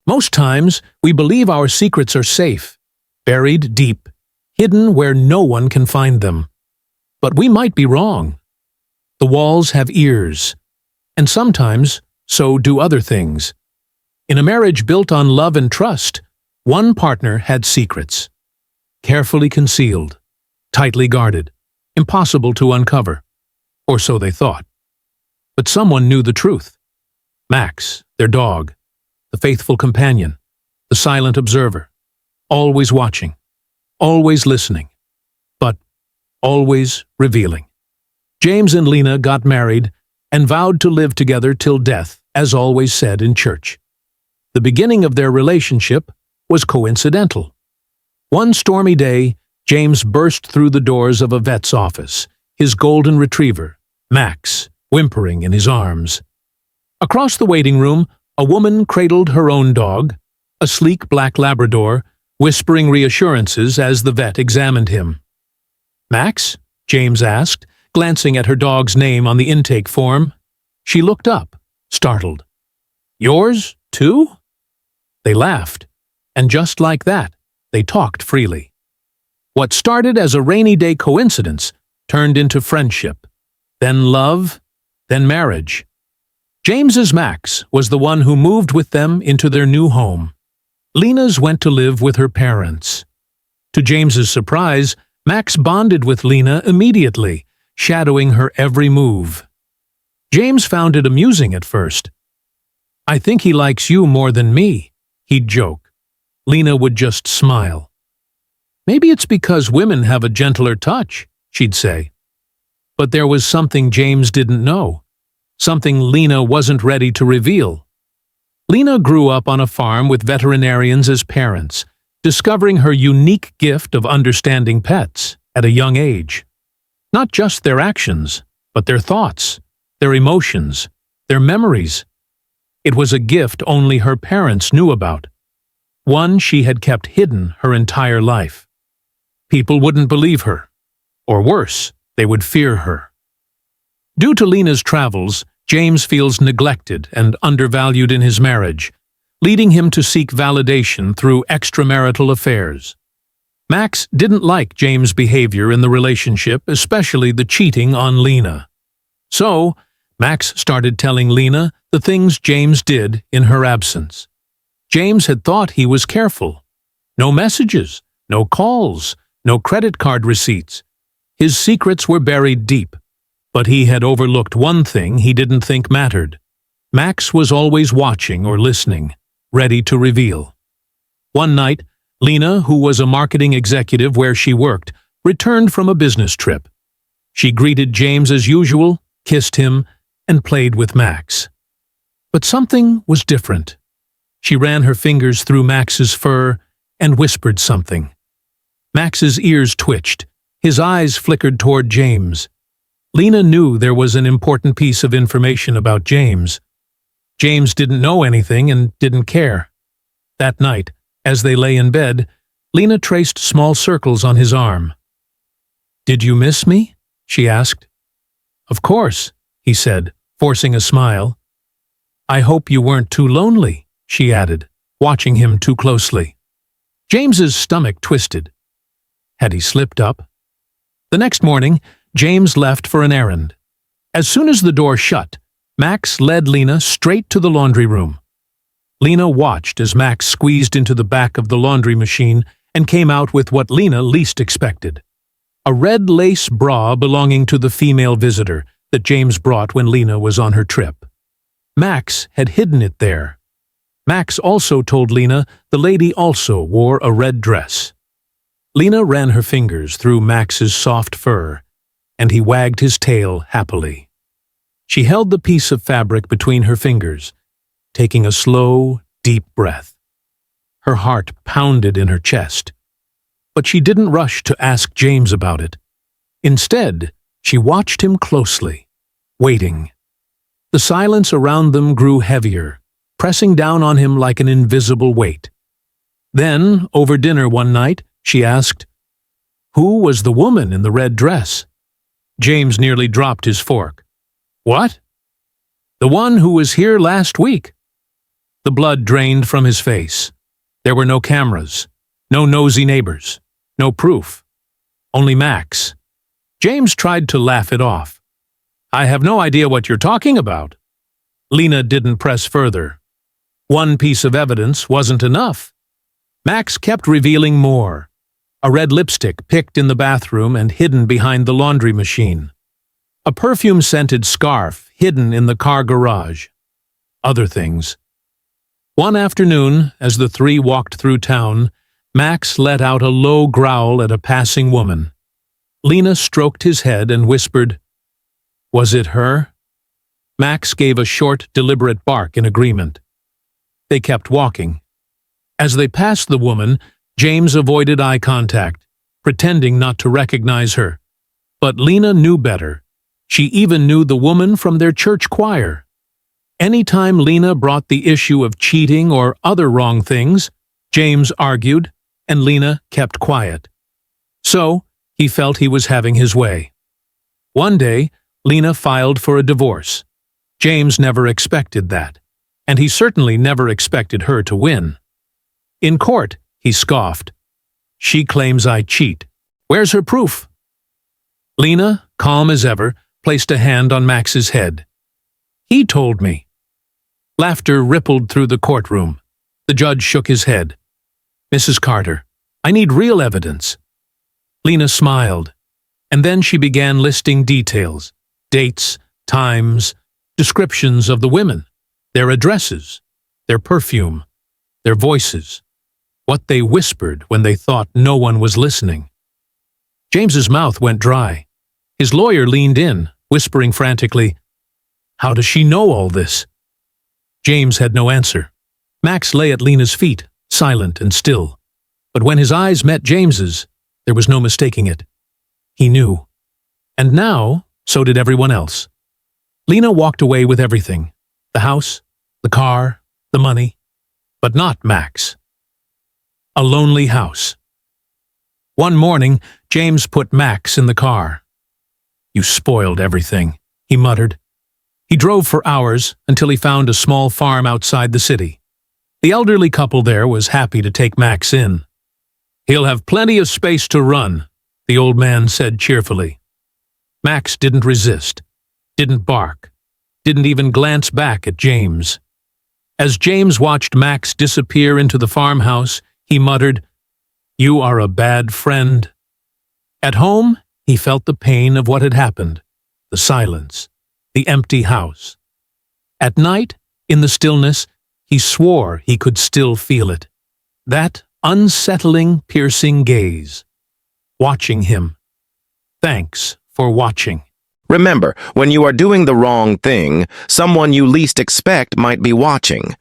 Most times, we believe our secrets are safe, buried deep, hidden where no one can find them. But we might be wrong. The walls have ears, and sometimes so do other things. In a marriage built on love and trust, one partner had secrets. Carefully concealed, tightly guarded, impossible to uncover. Or so they thought. But someone knew the truth. Max, their dog, the faithful companion, the silent observer, always watching, always listening, but always revealing. James and Lena got married and vowed to live together till death, as always said in church. The beginning of their relationship was coincidental. One stormy day, James burst through the doors of a vet's office, his golden retriever, Max, whimpering in his arms. Across the waiting room, a woman cradled her own dog, a sleek black Labrador, whispering reassurances as the vet examined him. "Max?" James asked, glancing at her dog's name on the intake form. She looked up, startled. "Yours, too?" They laughed, and just like that, they talked freely. What started as a rainy day coincidence turned into friendship, then love, then marriage. James's Max was the one who moved with them into their new home. Lena's went to live with her parents. To James's surprise, Max bonded with Lena immediately, shadowing her every move. James found it amusing at first. "I think he likes you more than me," he'd joke. Lena would just smile. "Maybe it's because women have a gentler touch," she'd say. But there was something James didn't know, something Lena wasn't ready to reveal. Lena grew up on a farm with veterinarians as parents, discovering her unique gift of understanding pets at a young age. Not just their actions, but their thoughts, their emotions, their memories. It was a gift only her parents knew about, one she had kept hidden her entire life. People wouldn't believe her, or worse, they would fear her. Due to Lena's travels, James feels neglected and undervalued in his marriage, leading him to seek validation through extramarital affairs. Max didn't like James' behavior in the relationship, especially the cheating on Lena. So, Max started telling Lena the things James did in her absence. James had thought he was careful. No messages, no calls, no credit card receipts. His secrets were buried deep. But he had overlooked one thing he didn't think mattered. Max was always watching or listening, ready to reveal. One night, Lena, who was a marketing executive where she worked, returned from a business trip. She greeted James as usual, kissed him, and played with Max. But something was different. She ran her fingers through Max's fur and whispered something. Max's ears twitched. His eyes flickered toward James. Lena knew there was an important piece of information about James. James didn't know anything and didn't care. That night, as they lay in bed, Lena traced small circles on his arm. "Did you miss me?" she asked. "Of course," he said, forcing a smile. "I hope you weren't too lonely," she added, watching him too closely. James's stomach twisted. Had he slipped up? The next morning, James left for an errand. As soon as the door shut, Max led Lena straight to the laundry room. Lena watched as Max squeezed into the back of the laundry machine and came out with what Lena least expected: a red lace bra belonging to the female visitor that James brought when Lena was on her trip. Max had hidden it there. Max also told Lena the lady also wore a red dress. Lena ran her fingers through Max's soft fur, and he wagged his tail happily. She held the piece of fabric between her fingers, taking a slow, deep breath. Her heart pounded in her chest. But she didn't rush to ask James about it. Instead, she watched him closely, waiting. The silence around them grew heavier, pressing down on him like an invisible weight. Then, over dinner one night, she asked, "Who was the woman in the red dress?" James nearly dropped his fork. "What?" "The one who was here last week." The blood drained from his face. There were no cameras, no nosy neighbors, no proof. Only Max. James tried to laugh it off. I have no idea what you're talking about. Lena didn't press further. One piece of evidence wasn't enough. Max kept revealing more. A red lipstick picked in the bathroom and hidden behind the laundry machine. A perfume-scented scarf hidden in the car garage. Other things. One afternoon, as the three walked through town, Max let out a low growl at a passing woman. Lena stroked his head and whispered, "Was it her?" Max gave a short, deliberate bark in agreement. They kept walking. As they passed the woman, James avoided eye contact, pretending not to recognize her. But Lena knew better. She even knew the woman from their church choir. Anytime Lena brought the issue of cheating or other wrong things, James argued, and Lena kept quiet. So, he felt he was having his way. One day, Lena filed for a divorce. James never expected that, and he certainly never expected her to win. In court, he scoffed. She claims I cheat. Where's her proof? Lena, calm as ever, placed a hand on Max's head. He told me. Laughter rippled through the courtroom. The judge shook his head. Mrs. Carter, I need real evidence. Lena smiled, and then she began listing details, dates, times, descriptions of the women, their addresses, their perfume, their voices, what they whispered when they thought no one was listening. James's mouth went dry. His lawyer leaned in, whispering frantically, "How does she know all this?" James had no answer. Max lay at Lena's feet, silent and still. But when his eyes met James's, there was no mistaking it. He knew. And now, so did everyone else. Lena walked away with everything. The house, the car, the money. But not Max. A lonely house. One morning, James put Max in the car. "You spoiled everything," he muttered. He drove for hours until he found a small farm outside the city. The elderly couple there was happy to take Max in. "He'll have plenty of space to run," the old man said cheerfully. Max didn't resist, didn't bark, didn't even glance back at James. As James watched Max disappear into the farmhouse, he muttered, "You are a bad friend." At home, he felt the pain of what had happened, the silence, the empty house. At night, in the stillness, he swore he could still feel it. That unsettling, piercing gaze. Watching him. Thanks for watching. Remember, when you are doing the wrong thing, someone you least expect might be watching.